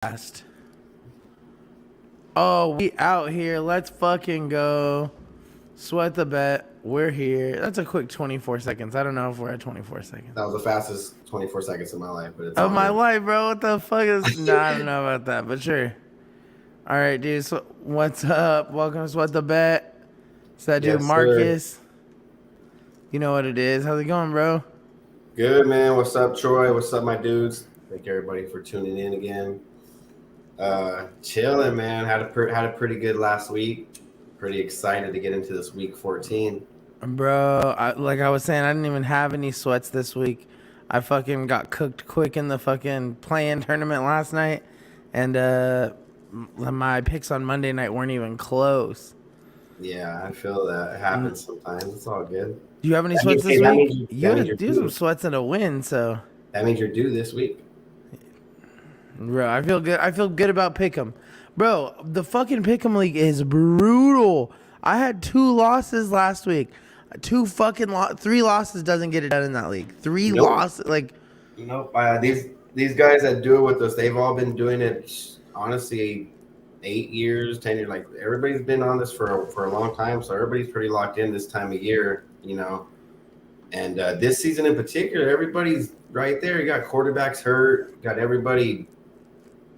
Fast. Oh, we out here. Let's fucking go. Sweat the bet. We're here. That's a quick 24 seconds. I don't know if we're at 24 seconds. That was the fastest 24 seconds of my life, but it's Of all my good. life, bro. What the fuck is... Nah, I don't know about that, but sure. All right, dude. So, what's up? Welcome to Sweat the Bet. It's that dude, Yes, sir. Marcus. You know what it is. How's it going, bro? Good, man. What's up, Troy? What's up, my dudes? Thank everybody for tuning in again. Chilling, man. Had a pretty good last week. Pretty excited to get into this week 14. Bro, like I was saying, I didn't even have any sweats this week. I fucking got cooked quick in the fucking play-in tournament last night, and my picks on Monday night weren't even close. Yeah, I feel that. It happens sometimes. It's all good. Do you have any sweats this That week? means You you're had to do some due. sweats in a win, so. That means you're due this week. Bro, I feel good. I feel good about Pick'em. Bro, the fucking Pick'em league is brutal. I had 2 losses last week. 3 losses doesn't get it done in that league. 3 Nope. losses, like. Nope. These guys that do it with us, they've all been doing it. Honestly, 8 years, 10 years. Like everybody's been on this for a long time, so everybody's pretty locked in this time of year, you know. And this season in particular, everybody's right there. You got quarterbacks hurt. You got everybody.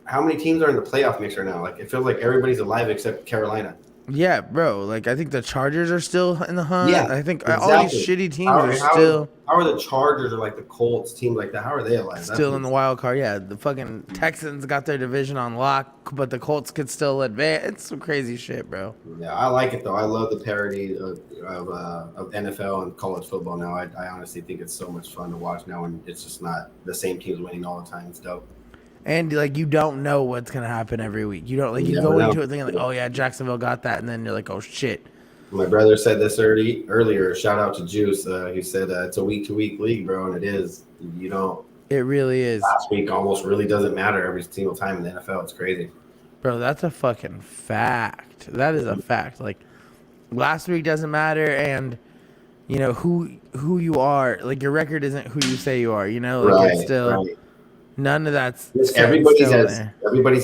How many teams are in the playoff mix right now? Like it feels like everybody's alive except Carolina. Yeah, bro. Like I think the Chargers are still in the hunt. Yeah, I think exactly. all these shitty teams are still How are the Chargers or like the Colts teams like that? How are they alive? still in the wild card. Yeah, the fucking Texans got their division on lock, but the Colts could still advance. It's some crazy shit, bro. Yeah, I like it though. I love the parody of NFL and college football now. I honestly think it's so much fun to watch now, and it's just not the same teams winning all the time. It's dope. And like you don't know what's gonna happen every week. You don't like you never go know. into it thinking like, oh yeah, Jacksonville got that, and then you're like, oh shit. My brother said this earlier. Shout out to Juice. He said it's a week-to-week league, bro, and it is. You don't. It really is, Last week almost really doesn't matter every single time in the NFL. It's crazy. bro. That's a fucking fact. That is a fact. Like last week doesn't matter, and you know who you are. Like your record isn't who you say you are. You know, like it's still. Right. None of that's Everybody's there.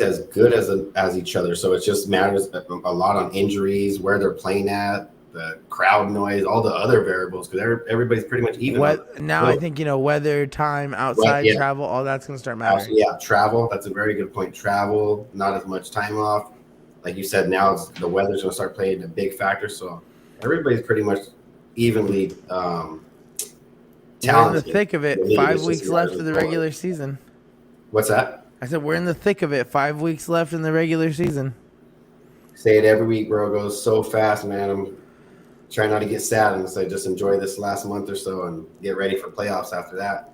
as good as each other, so it just matters a lot on injuries, where they're playing at, the crowd noise, all the other variables, because everybody's pretty much even. Now I think weather, time, outside travel, all that's gonna start mattering. Yeah, travel. That's a very good point. Travel, not as much time off, like you said. Now the weather's gonna start playing a big factor, so everybody's pretty much evenly talented. We're in the thick of it. 5 weeks left of the regular season. What's that? I said we're in the thick of it. 5 weeks left in the regular season. Say it every week, bro. It goes so fast, man. I'm trying not to get sad and say just enjoy this last month or so and get ready for playoffs after that.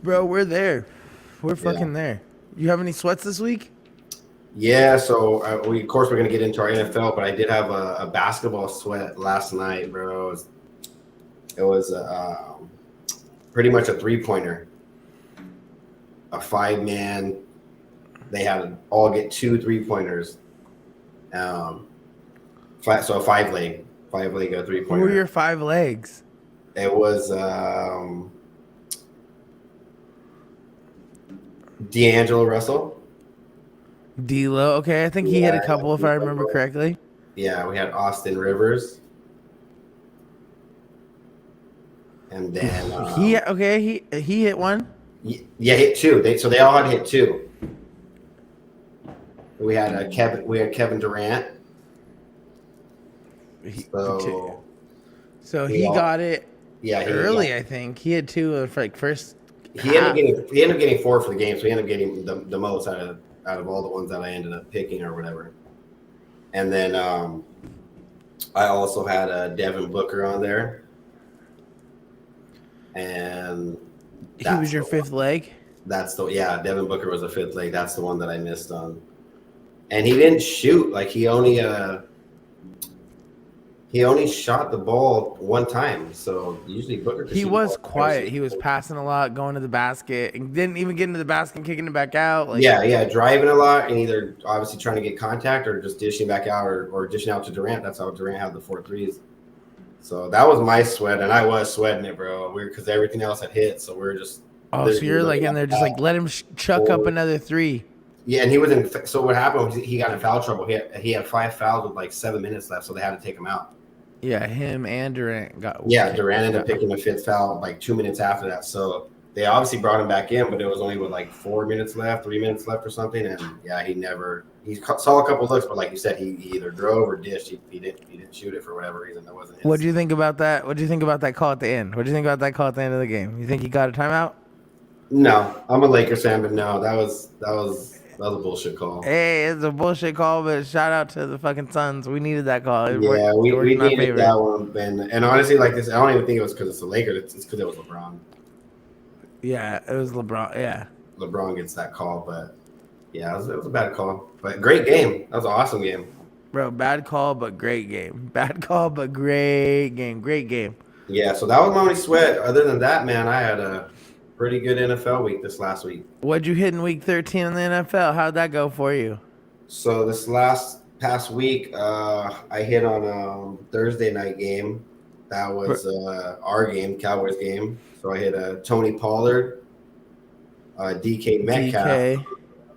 Bro, we're there. We're fucking there. You have any sweats this week? Yeah, so of course we're gonna get into our NFL, but I did have a basketball sweat last night, bro. It was pretty much a 3-pointer. A 5-man, they had to all get 2 3-pointers. So a 5-leg, 3-pointer. Who were your 5 legs? It was D'Angelo Russell. D'Lo. Okay, I think he hit a couple if I remember correctly. Yeah, we had Austin Rivers. And then he hit one. Yeah, hit 2. So they all had to hit 2. We had Kevin Durant. So he got it. Yeah, early. I think he had 2 of like first. He ended up getting 4 for the game, so he ended up getting the most out of all the ones that I ended up picking or whatever. And then I also had Devin Booker on there, and he was your 5th leg. Devin Booker was the 5th leg. That's the one that I missed on, and he didn't shoot. Like he only shot the ball 1 time. So usually Booker. He was quiet. He was passing a lot, going to the basket, and didn't even get into the basket and kicking it back out. Like, driving a lot and either obviously trying to get contact or just dishing back out or dishing out to Durant. That's how Durant had the 4 threes. So that was my sweat, and I was sweating it, bro. Because everything else had hit, so we're just. Oh, so you're like in there, just like let him chuck up another 3. Yeah, and he was in. So what happened was he got in foul trouble. He had 5 fouls with like 7 minutes left, so they had to take him out. Yeah, him and Durant got. Yeah, Durant ended up picking the fifth foul like 2 minutes after that. So they obviously brought him back in, but it was only with like 4 minutes left, 3 minutes left or something. And yeah, he saw a couple looks, but like you said, he either drove or dished. He didn't shoot it for whatever reason. That wasn't his. What do you think about that? What do you think about that call at the end? What do you think about that call at the end of the game? You think he got a timeout? No, I'm a Lakers fan, but no, that was a bullshit call. Hey, it's a bullshit call, but shout out to the fucking Suns. We needed that call. Yeah, we needed that one, and honestly, like this, I don't even think it was because it's the Lakers. It's because it was LeBron. Yeah, it was LeBron. Yeah, LeBron gets that call, but yeah, it was a bad call, but great game. That was an awesome game, bro. Bad call, but great game. Bad call, but great game. Great game. Yeah, so that was my only sweat. Other than that, man, I had a pretty good NFL week this last week. What'd you hit in week 13 in the NFL? How'd that go for you? So this past week, I hit on a Thursday night game. That was our game, Cowboys game. So I hit Tony Pollard, DK Metcalf. DK.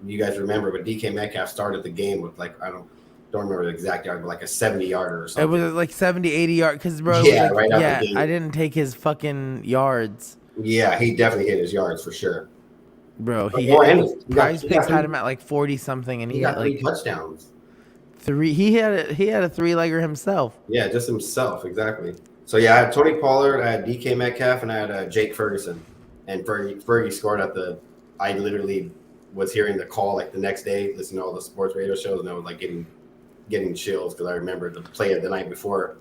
You guys remember, but DK Metcalf started the game with like, I don't remember the exact yard, but like a 70-yarder or something. It was like 70, 80 yards. Because, bro, yeah, like, right out the gate. I didn't take his fucking yards. Yeah, he definitely hit his yards for sure. Bro, Prize Picks had him at like 40-something, and he got got like 3 touchdowns. 3. He had a 3-legger himself. Yeah, just himself, exactly. So yeah, I had Tony Pollard, I had DK Metcalf, and I had Jake Ferguson. And Fergie scored at the. I literally was hearing the call like the next day, listening to all the sports radio shows, and I was like getting chills because I remember the play of the night before.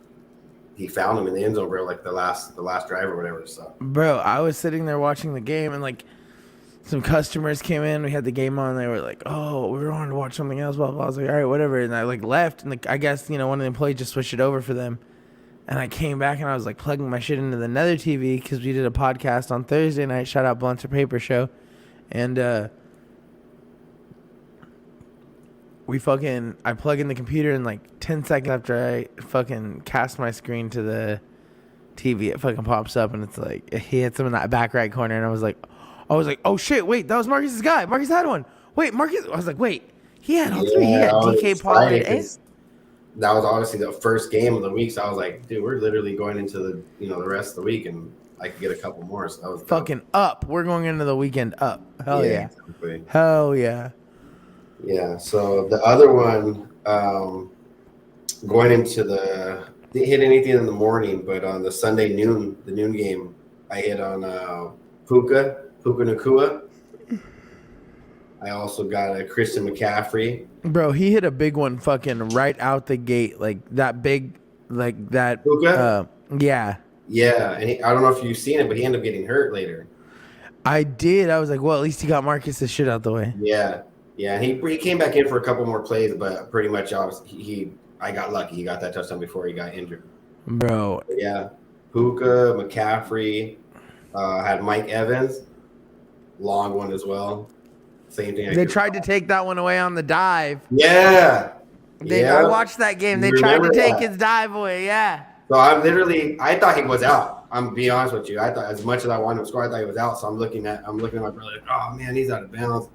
He found him in the end zone, bro, like the last drive or whatever. So, bro, I was sitting there watching the game, and like some customers came in. We had the game on. They were like, "Oh, we were on to watch something else." Blah blah. I was like, "All right, whatever." And I like left, and like I guess one of the employees just switched it over for them. And I came back, and I was like plugging my shit into the Nether TV because we did a podcast on Thursday night. Shout out Blunts or Paper Show, and I plug in the computer, and like 10 seconds after I fucking cast my screen to the TV, it fucking pops up, and it's like he hits him in that back right corner, and I was like, oh shit, wait, that was Marcus's guy. Marcus had one. Wait, Marcus. I was like, wait, he had all 3. He had DK Pollard. That was obviously the first game of the week, so I was like, dude, we're literally going into the the rest of the week, and I could get a couple more. So that was fucking up. We're going into the weekend up. Hell yeah. Exactly. Hell yeah. Yeah, so the other one, going into didn't hit anything in the morning, but on the Sunday noon game, I hit on Puka Nacua. I also got a Christian McCaffrey. Bro, he hit a big one fucking right out the gate, like that big, like that. Puka? Yeah. Yeah, and I don't know if you've seen it, but he ended up getting hurt later. I did. I was like, well, at least he got Marcus's shit out the way. Yeah. Yeah, and he came back in for a couple more plays, but pretty much I got lucky. He got that touchdown before he got injured. Bro. But yeah, Puka, McCaffrey, had Mike Evans, long one as well. Same thing. They tried to take that one away on the dive. Yeah. I watched that game. They tried to take his dive away. Yeah. So I thought he was out. I'm be honest with you. I thought as much as I wanted him to score, I thought he was out. So I'm looking at my brother like, oh man, he's out of bounds.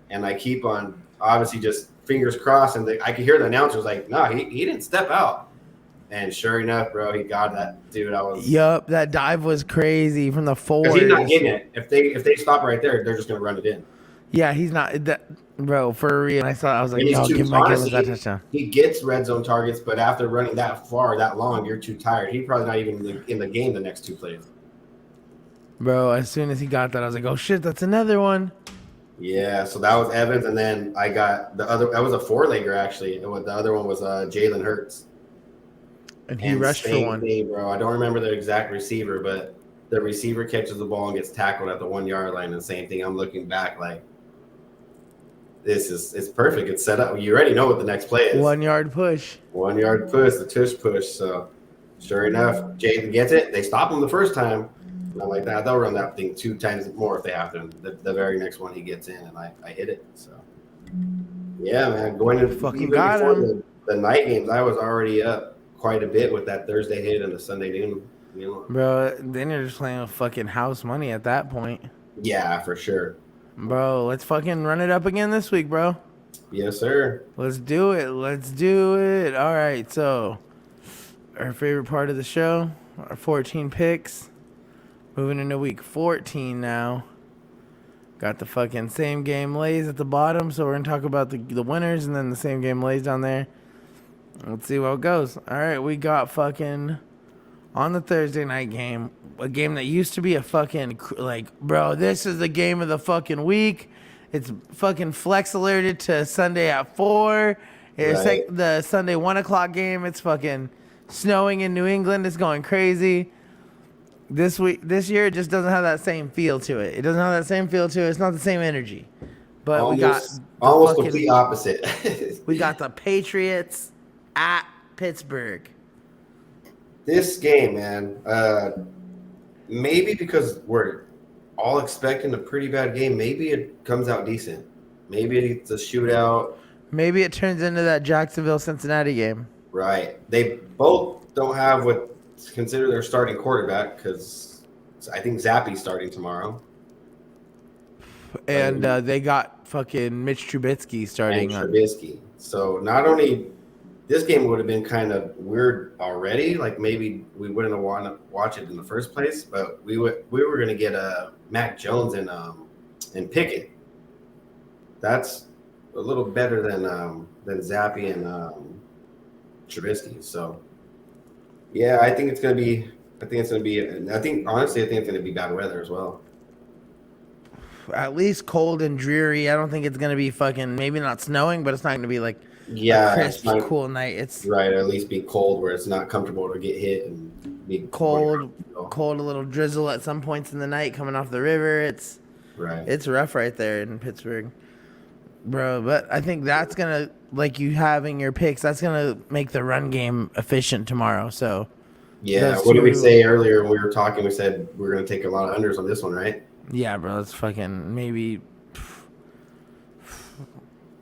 And I keep on obviously just fingers crossed, and I could hear the announcers like, "No, he didn't step out." And sure enough, bro, he got that dude. Yup, that dive was crazy from the 4. He's not getting it. If they stop right there, they're just gonna run it in. Yeah, he's not that, bro. For real, I was like, "Yo, give my kid that touchdown." He gets red zone targets, but after running that far, that long, you're too tired. He's probably not even in the game the next 2 plays. Bro, as soon as he got that, I was like, "Oh shit, that's another one." Yeah, so that was Evans, and then I got the other. That was a 4-legger actually. The other one was Jalen Hurts, and he rushed for one. Thing, bro, I don't remember the exact receiver, but the receiver catches the ball and gets tackled at the 1-yard line. And the same thing. I'm looking back like, it's perfect. It's set up. You already know what the next play is. 1-yard push. 1-yard push, the tush push. So sure enough, Jaden gets it. They stop him the first time. And I'm like, they'll run that thing 2 times more if they have to. The very next one he gets in, and I hit it. So yeah, man, going to fucking got him. The night games, I was already up quite a bit with that Thursday hit and the Sunday noon. Bro, then you're just playing with fucking house money at that point. Yeah, for sure. Bro, let's fucking run it up again this week, bro. Yes, sir. Let's do it. Let's do it. All right, so our favorite part of the show, our 14 picks. Moving into week 14 now. Got the fucking same game lays at the bottom, so we're going to talk about the winners and then the same game lays down there. Let's see how it goes. All right, we got fucking on the Thursday night game, a game that used to be a fucking, like, bro, this is the game of the fucking week. It's fucking flex alerted to Sunday at 4. It's Right. like the Sunday 1 o'clock game. It's fucking snowing in New England. It's going crazy. This year, it just doesn't have that same feel to it. It doesn't have that same feel to it. It's not the same energy. But we got almost fucking, complete opposite. we got the Patriots at Pittsburgh. This game, man, maybe because we're all expecting a pretty bad game, maybe it comes out decent. Maybe it's a shootout. Maybe it turns into that Jacksonville-Cincinnati game. Right. They both don't have what's considered their starting quarterback because I think Zappy's starting tomorrow. And they got fucking Mitch Trubisky starting. And Trubisky. So not only this game would have been kind of weird already, like maybe we wouldn't have wanted to watch it in the first place, but we were going to get Mac Jones and Pickett. That's a little better than Zappy and Trubisky. So yeah, I think it's gonna be. I think honestly, I think it's gonna be bad weather as well. At least cold and dreary. I don't think it's gonna be fucking maybe not snowing, but it's not gonna be like a crisp, cool night. It's right. At least be cold where it's not comfortable to get hit and be cold, a little drizzle at some points in the night coming off the river. It's rough right there in Pittsburgh, bro. But I think that's gonna, like you having your picks, that's gonna make the run game efficient tomorrow. So yeah, what did we say earlier when we were talking? We said we are gonna take a lot of unders on this one, right? Yeah, bro. Let's fucking maybe.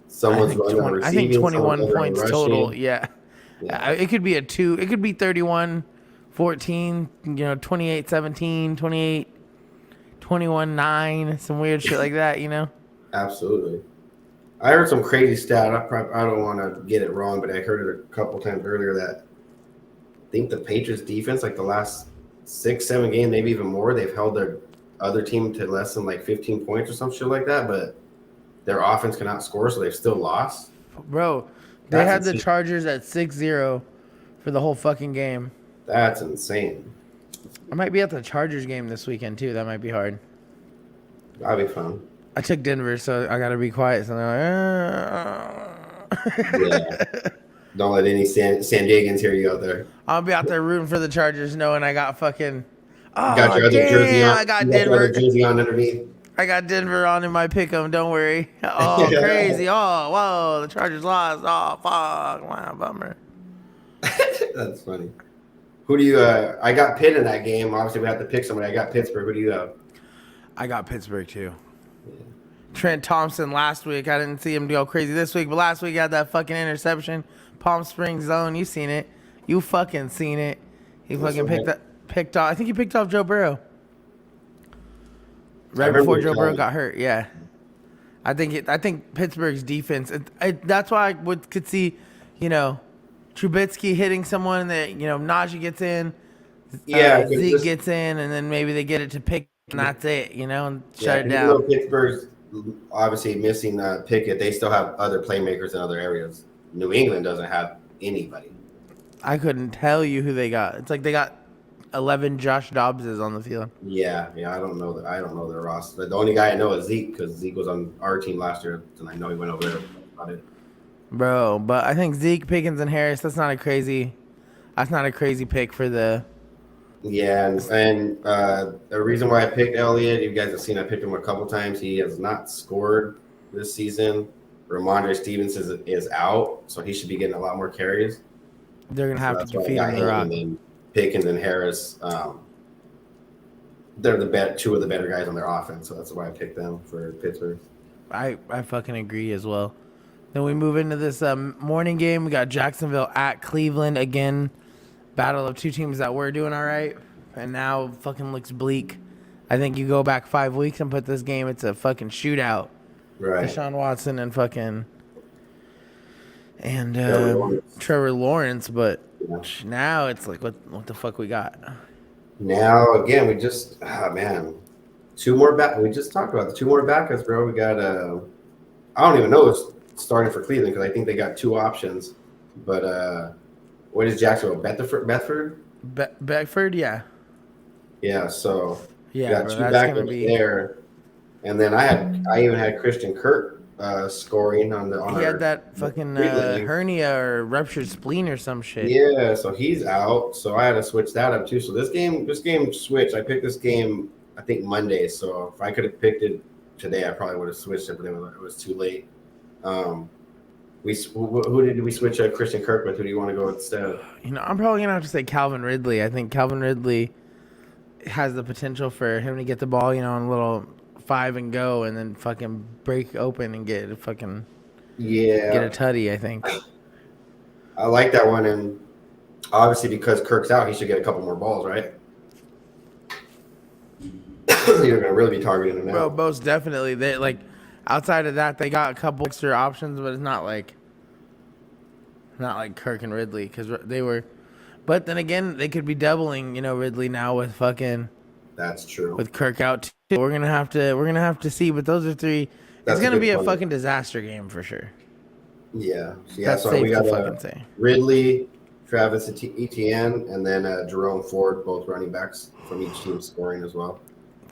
Someone's running. I think 21 points total. Yeah. It could be a 2. It could be 31-14, 28-17, 28-21-9, some weird shit like that, Absolutely. I heard some crazy stat. I don't want to get it wrong, but I heard it a couple times earlier that I think the Patriots defense, like the last 6-7 games, maybe even more, they've held their other team to less than like 15 points or some shit like that, but their offense cannot score, so they've still lost. Bro, they had the Chargers at 6-0 for the whole fucking game. That's insane. I might be at the Chargers game this weekend, too. That might be hard. That'd be fun. I took Denver, so I got to be quiet. So they're like, yeah. Don't let any San Diegans hear you out there. I'll be out there rooting for the Chargers knowing I got fucking... got your other jersey on. I got Denver. Your other jersey on underneath. I got Denver on in my pick'em. Don't worry. Oh, crazy. Oh, whoa. The Chargers lost. Oh, fuck. Wow, bummer. That's funny. Who do you? I got Pitt in that game. Obviously, we have to pick somebody. I got Pittsburgh. Who do you have? I got Pittsburgh too. Yeah. Trent Thompson last week. I didn't see him go crazy this week, but last week he had that fucking interception. Palm Springs zone. You seen it? You fucking seen it? He fucking picked off. I think he picked off Joe Burrow. Right before Joe Burrow got hurt, yeah. I think Pittsburgh's defense. That's why I could see, Trubisky hitting someone that Najee gets in, Zeke gets in, and then maybe they get it to Pickett, and that's it, and shut it down. Pittsburgh's obviously missing Pickett. They still have other playmakers in other areas. New England doesn't have anybody. I couldn't tell you who they got. It's like they got 11 Josh Dobbses on the field. Yeah, I don't know their roster. The only guy I know is Zeke because Zeke was on our team last year, and I know he went over there. About it. Bro, but I think Zeke, Pickens, and Harris. That's not a crazy pick for the. Yeah, and the reason why I picked Elliott, you guys have seen I picked him a couple times. He has not scored this season. Ramondre Stevenson is out, so he should be getting a lot more carries. They're gonna have to defeat him. The Rock. Pickens and Harris, they're two of the better guys on their offense, so that's why I picked them for Pittsburgh. I fucking agree as well. Then we move into this morning game. We got Jacksonville at Cleveland again. Battle of two teams that were doing all right, and now fucking looks bleak I think you go back 5 weeks and put this game, it's a fucking shootout. Right. Deshaun Watson and fucking and Trevor Trevor Lawrence, but Yeah. now it's like what the fuck we got? Now again, man, two more back. We just talked about the two more backups, bro. We got I don't even know what's starting for Cleveland because I think they got two options. But what is Jacksonville? Bedford? Beckford, yeah. Yeah. So we Yeah, got bro, two that's gonna backups be. there, and then I even had Christian Kirk scoring on He had our that fucking relay. hernia or ruptured spleen or some shit. Yeah, so he's out. So I had to switch that up too. So this game switched. I picked this game, I think Monday. So if I could have picked it today, I probably would have switched it, but it was too late. Who did we switch Christian Kirk with? Who do you want to go with instead? You know, I'm probably gonna have to say Calvin Ridley. I think Calvin Ridley has the potential for him to get the ball, you know, on a little 5 and go, and then fucking break open and get a Yeah, tutty. I think. I like that one, and obviously because Kirk's out, he should get a couple more balls, right? You're gonna really be targeting him now. Bro, most definitely. They like outside of that, they got a couple extra options, but it's not like Kirk and Ridley because they were. But then again, they could be doubling, you know, Ridley now with fucking. That's true. With Kirk out too. We're gonna have to see. But those are three. That's it's gonna be a point. fucking disaster game for sure. Yeah. That's So safe we got to fucking say. Ridley, Travis Etienne, and then Jerome Ford, both running backs from each team scoring as well.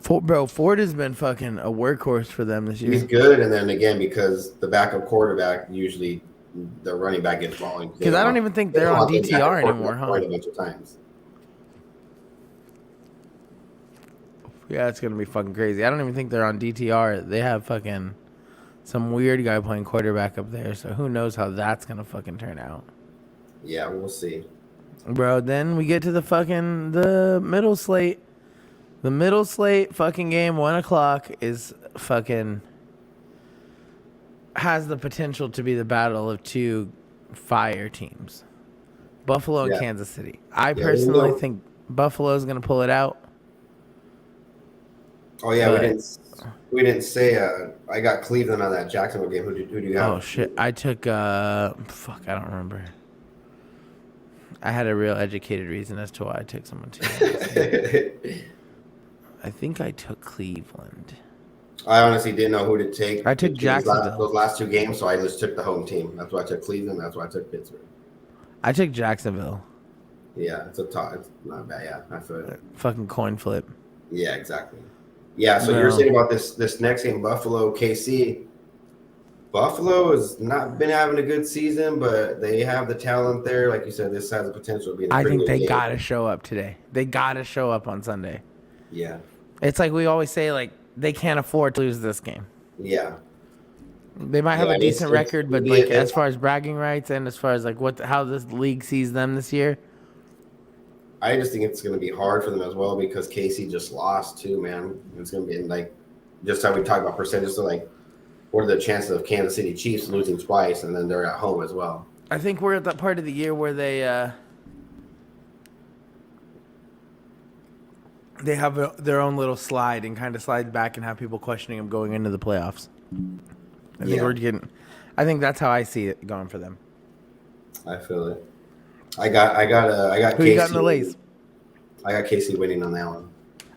Ford has been fucking a workhorse for them this year. He's good, and then again because the backup quarterback usually the running back gets balling. Because I don't even think they're on DTR anymore, huh? A bunch of times. Yeah, it's gonna be fucking crazy. I don't even think they're on DTR. They have fucking some weird guy playing quarterback up there. So who knows how that's gonna fucking turn out? Yeah, we'll see. Bro, then we get to the middle slate. The middle slate fucking game, 1:00 is fucking has the potential to be the battle of two fire teams, Buffalo and Kansas City. I personally think Buffalo's gonna pull it out. Oh yeah, we didn't say. I got Cleveland on that Jacksonville game. Who do you have? Oh shit, I took fuck, I don't remember. I had a real educated reason as to why I took someone too. I think I took Cleveland. I honestly didn't know who to take. I took Jacksonville. Those last two games, so I just took the home team. That's why I took Cleveland. That's why I took Pittsburgh. I took Jacksonville. Yeah, it's It's not bad. Yeah, I feel it. Fucking coin flip. Yeah, exactly. Yeah, so you're saying about this next game, Buffalo, KC. Buffalo has not been having a good season, but they have the talent there. Like you said, this has the potential to be. I think they gotta show up today. They gotta show up on Sunday. Yeah. It's like we always say, like they can't afford to lose this game. Yeah. They might have a decent record, but like as far as bragging rights and as far as like how this league sees them this year, I just think it's going to be hard for them as well because Casey just lost too, man. It's going to be like just how we talk about percentages. So like, what are the chances of Kansas City Chiefs losing twice and then they're at home as well? I think we're at that part of the year where they have their own little slide and kind of slide back and have people questioning them going into the playoffs. I think that's how I see it going for them. I feel it. I got Who Casey. You got in the Lays? I got Casey winning on that one.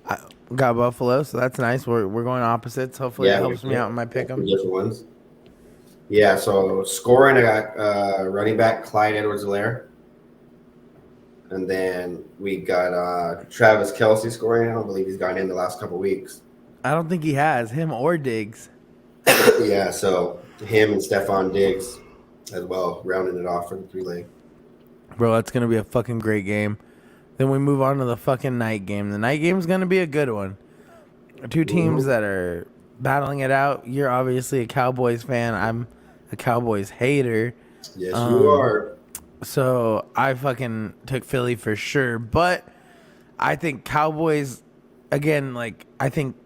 I got Buffalo, so that's nice. We're going opposites. Hopefully, it helps me out in my pick 'em. Different ones. Yeah. So scoring, I got running back Clyde Edwards-Helaire, and then we got Travis Kelce scoring. I don't believe he's gotten in the last couple weeks. I don't think he has him or Diggs. Yeah. So him and Stephon Diggs as well, rounding it off for the 3-leg. Bro, that's going to be a fucking great game. Then we move on to the fucking night game. The night game is going to be a good one. Two teams that are battling it out. You're obviously a Cowboys fan. I'm a Cowboys hater. Yes, you are. So I fucking took Philly for sure. But I think Cowboys, again, like, I think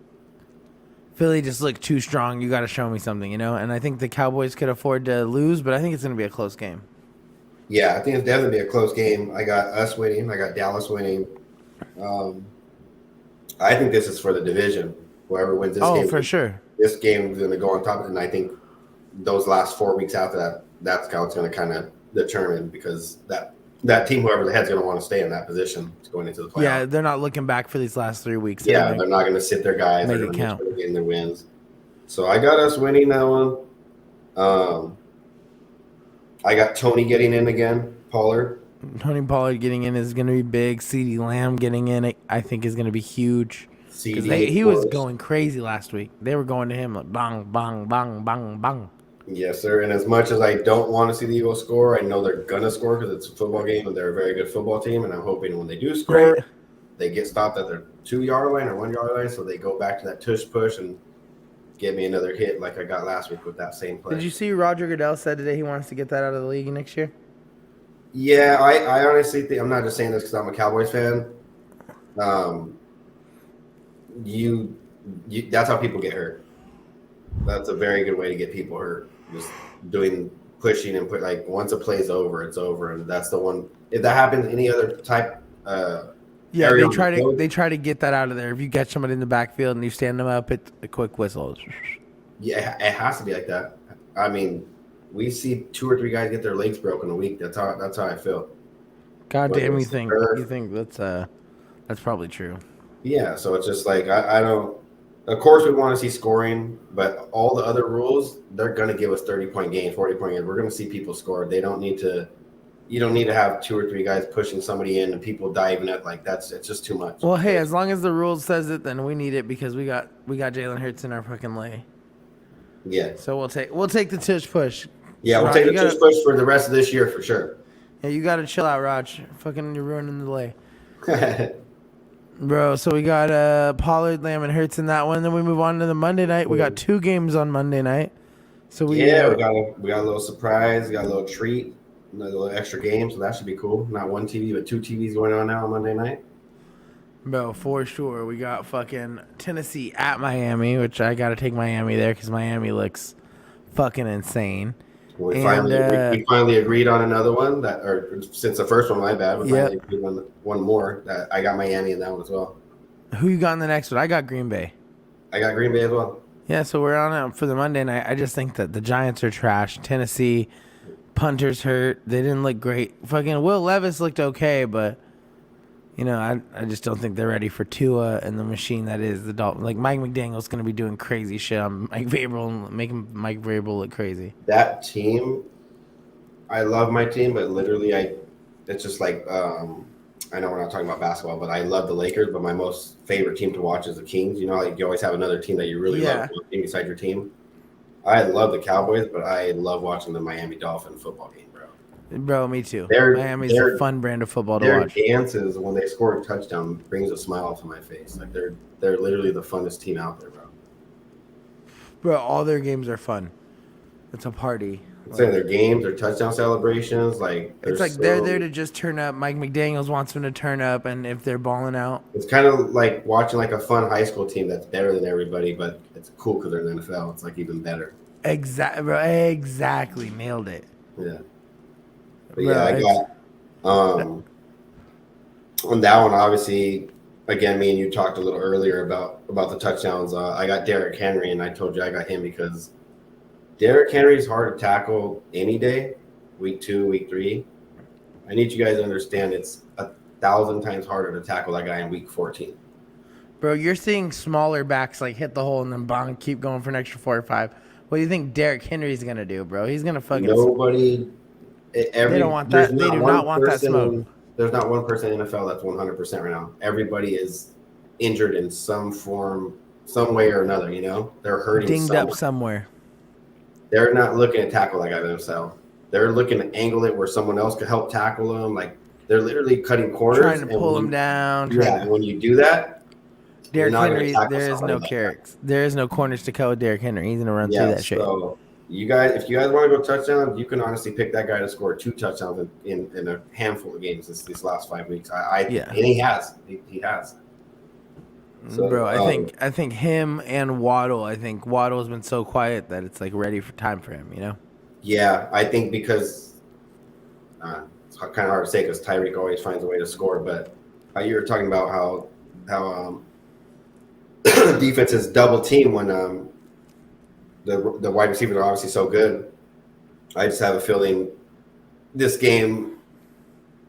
Philly just looked too strong. You got to show me something, you know? And I think the Cowboys could afford to lose, but I think it's going to be a close game. Yeah, I think it's definitely a close game. I got us winning. I got Dallas winning. I think this is for the division. Whoever wins Oh, for sure. this game is going to go on top. And I think those last 4 weeks after that, that's how it's going to kind of determine because that team, whoever the head's going to want to stay in that position going into the playoffs. Yeah, they're not looking back for these last 3 weeks. Yeah, they're not going to sit their guys. They're Make going it to make count. sure they're getting their wins. So I got us winning that one. I got Tony getting in again. Pollard. Tony Pollard getting in is going to be big. CeeDee Lamb getting in, I think, is going to be huge. Because he was going crazy last week. They were going to him like bang, bang, bang, bang, bang. Yes, sir. And as much as I don't want to see the Eagles score, I know they're going to score because it's a football game and they're a very good football team. And I'm hoping when they do score, Right. they get stopped at their 2-yard line or 1-yard line. So they go back to that tush push and get me another hit like I got last week with that same play. Did you see Roger Goodell said today he wants to get that out of the league next year? Yeah, I honestly think, I'm not just saying this because I'm a Cowboys fan. That's how people get hurt. That's a very good way to get people hurt. Just pushing and like once a play's over, it's over, and that's the one. If that happens, any other type. Yeah, they try to get that out of there. If you catch somebody in the backfield and you stand them up, it's a quick whistle. Yeah, it has to be like that. I mean, we see 2 or 3 guys get their legs broken a week. That's how I feel. God damn, you think that's probably true. Yeah, so it's just like I don't. Of course, we want to see scoring, but all the other rules, they're going to give us 30-point games, 40-point games. We're going to see people score. They don't need to. You don't need to have 2 or 3 guys pushing somebody in and people diving at like it's just too much. Well, hey, as long as the rules says it, then we need it because we got Jalen Hurts in our fucking lay. Yeah. So we'll take the tush push. Yeah, we'll take the tush push for the rest of this year for sure. Yeah, you got to chill out, Raj. Fucking, you're ruining the lay. Bro, so we got Pollard, Lamb, and Hurts in that one. Then we move on to the Monday night. We got 2 games on Monday night. So we got a little surprise. We got a little treat, a little extra game. So that should be cool. Not 1 TV, but 2 TVs going on now on Monday night. Bro, for sure. We got fucking Tennessee at Miami, which I got to take Miami there because Miami looks fucking insane. We finally agreed on another one since the first one, my bad. We finally agreed on one more. That I got Miami in that one as well. Who you got in the next one? I got Green Bay. I got Green Bay as well. Yeah, so we're on it for the Monday night. I just think that the Giants are trash. Tennessee, punters hurt. They didn't look great. Fucking Will Levis looked okay, but I just don't think they're ready for Tua and the machine that is the Dolphins. Like Mike McDaniel's going to be doing crazy shit on Mike Vrabel and making Mike Vrabel look crazy. That team, I love my team, but literally it's just like I know we're not talking about basketball, but I love the Lakers. But my most favorite team to watch is the Kings. You know, like you always have another team that you really love beside your team. I love the Cowboys, but I love watching the Miami Dolphins football game, bro. Bro, me too. Miami's a fun brand of football to watch. Their dances when they score a touchdown brings a smile to my face. Like they're literally the funnest team out there, bro. Bro, all their games are fun. It's a party. Saying their games, their touchdown celebrations, it's like they're there to just turn up. Mike McDaniels wants them to turn up, and if they're balling out, it's kind of like watching like a fun high school team that's better than everybody, but it's cool because they're in the NFL. It's like even better. Exactly, nailed it. Yeah, but yeah, I got on that one. Obviously, again, me and you talked a little earlier about the touchdowns. I got Derrick Henry, and I told you I got him because Derrick Henry's hard to tackle any day, week 2, week 3. I need you guys to understand it's 1,000 times harder to tackle that guy in week 14. Bro, you're seeing smaller backs like hit the hole and then bang, keep going for an extra 4 or 5. What do you think Derrick Henry's gonna do, bro? He's gonna fucking. Nobody. They don't want that. They do not want that smoke. There's not one person in the NFL that's 100% right now. Everybody is injured in some form, some way or another. You know, they're hurting. Dinged up somewhere. They're not looking to tackle that guy themselves. They're looking to angle it where someone else could help tackle them. Like they're literally cutting corners, trying to pull him down. Yeah, and when you do that, Derrick Henry, there is no carrots. There is no corners to cut with Derrick Henry. He's gonna run through that shit. So you guys, if you guys want to go touchdown, you can honestly pick that guy to score 2 touchdowns in a handful of games these last 5 weeks. And he has. He has. So, bro, I think him and Waddle. I think Waddle has been so quiet that it's like ready for time for him. You know. Yeah, I think because it's kind of hard to say because Tyreek always finds a way to score. But you were talking about how defenses double team when the wide receivers are obviously so good. I just have a feeling this game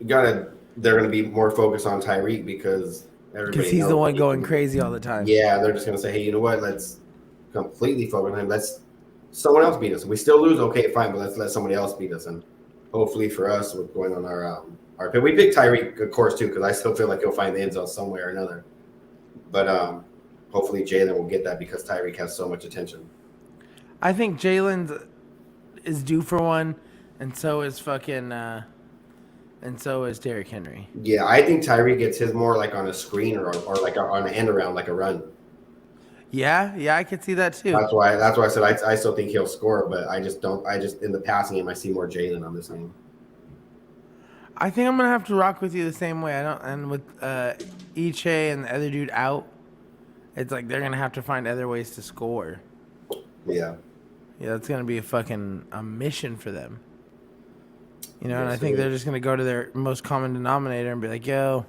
they're gonna be more focused on Tyreek because everybody he's the knows one going crazy all the time. Yeah, they're just gonna say, hey, you know what? Let's completely focus on him. Let's someone else beat us. If we still lose, okay, fine, but let's let somebody else beat us. And hopefully for us, we're going on our pick. We picked Tyreek, of course, too, because I still feel like he'll find the end zone somewhere or another. But hopefully Jalen will get that because Tyreek has so much attention. I think Jalen is due for one, and so is Derrick Henry. Yeah, I think Tyreek gets his more like on a screen or like on an end around, like a run. Yeah, I could see that too. That's why I said I still think he'll score, but I just don't. I just in the passing game, I see more Jalen on this game. I think I'm gonna have to rock with you the same way. I don't, and with Iche and the other dude out, it's like they're gonna have to find other ways to score. Yeah, that's gonna be a mission for them. You know, yes, and I think they're just gonna go to their most common denominator and be like, "Yo,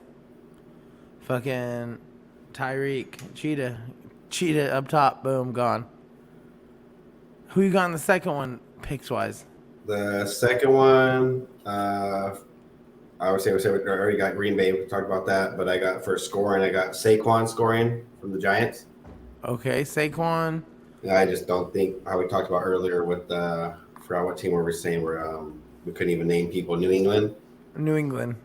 fucking Tyreek, Cheetah up top, boom, gone." Who you got in the second one, picks wise? The second one, I would say we already got Green Bay. We talked about that, but I got for scoring, I got Saquon scoring from the Giants. Okay, Saquon. I just don't think how we talked about earlier with I forgot what team we were saying where we couldn't even name people. New England.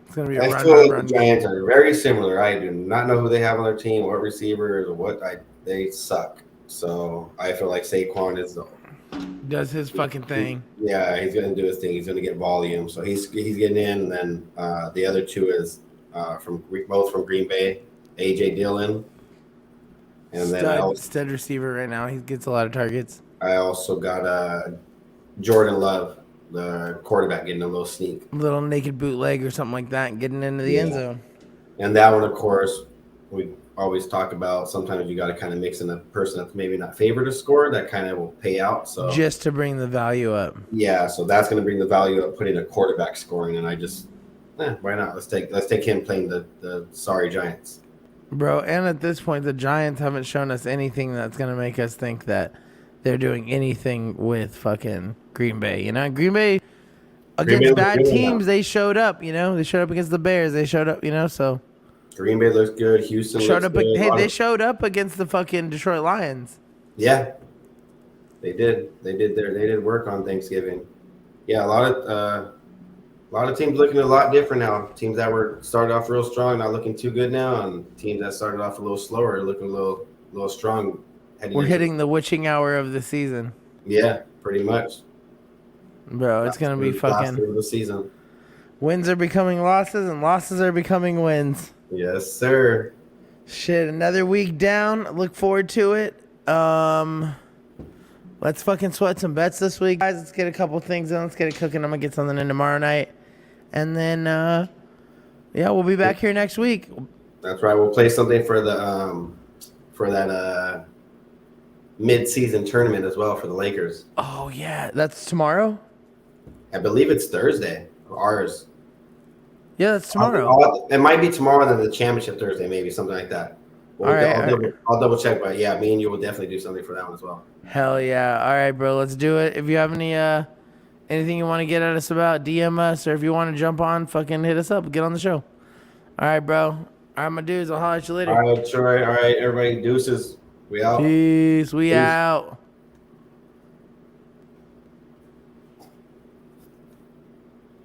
It's gonna be a I run. feel like the Giants are very similar. I do not know who they have on their team, what receivers, or they suck. So I feel like Saquon does his fucking thing. Yeah, he's gonna do his thing. He's gonna get volume. So he's getting in. And then the other two is both from Green Bay, AJ Dillon, and then stud receiver right now. He gets a lot of targets. I also got Jordan Love, the quarterback, getting a little sneak, little naked bootleg or something like that, and getting into the end zone. And that one, of course, we always talk about. Sometimes you got to kind of mix in a person that's maybe not favored to score that kind of will pay out. So just to bring the value up. Yeah, so that's going to bring the value up, putting a quarterback scoring, and I just, why not? Let's take him playing the sorry Giants. Bro, and at this point, the Giants haven't shown us anything that's going to make us think that they're doing anything with fucking Green Bay. You know, Green Bay against bad teams, they showed up. You know, they showed up against the Bears. They showed up. You know, so Green Bay looks good. Houston showed up. Good. Hey, they showed up against the fucking Detroit Lions. Yeah, they did. They did work on Thanksgiving. Yeah, a lot of teams looking a lot different now. Teams that were started off real strong, not looking too good now, and teams that started off a little slower, looking a little strong. We're hitting the witching hour of the season. Yeah, pretty much. Bro, it's going to be fucking of the season. Wins are becoming losses, and losses are becoming wins. Yes, sir. Shit, another week down. Look forward to it. Let's fucking sweat some bets this week, guys. Let's get a couple things in. Let's get it cooking. I'm going to get something in tomorrow night. And then, we'll be back here next week. That's right. We'll play something for that mid-season tournament as well for the Lakers. Oh, yeah. That's tomorrow? I believe it's Thursday for ours. Yeah, that's tomorrow. It might be tomorrow, then the championship Thursday, maybe something like that. I'll double check, but yeah, me and you will definitely do something for that one as well. Hell yeah. All right, bro. Let's do it. If you have anything you want to get at us about, DM us, or if you want to jump on, fucking hit us up. Get on the show. All right, bro. All right, my dudes. I'll holler at you later. All right, Troy. All right, everybody. Deuces. We out. Peace. We out.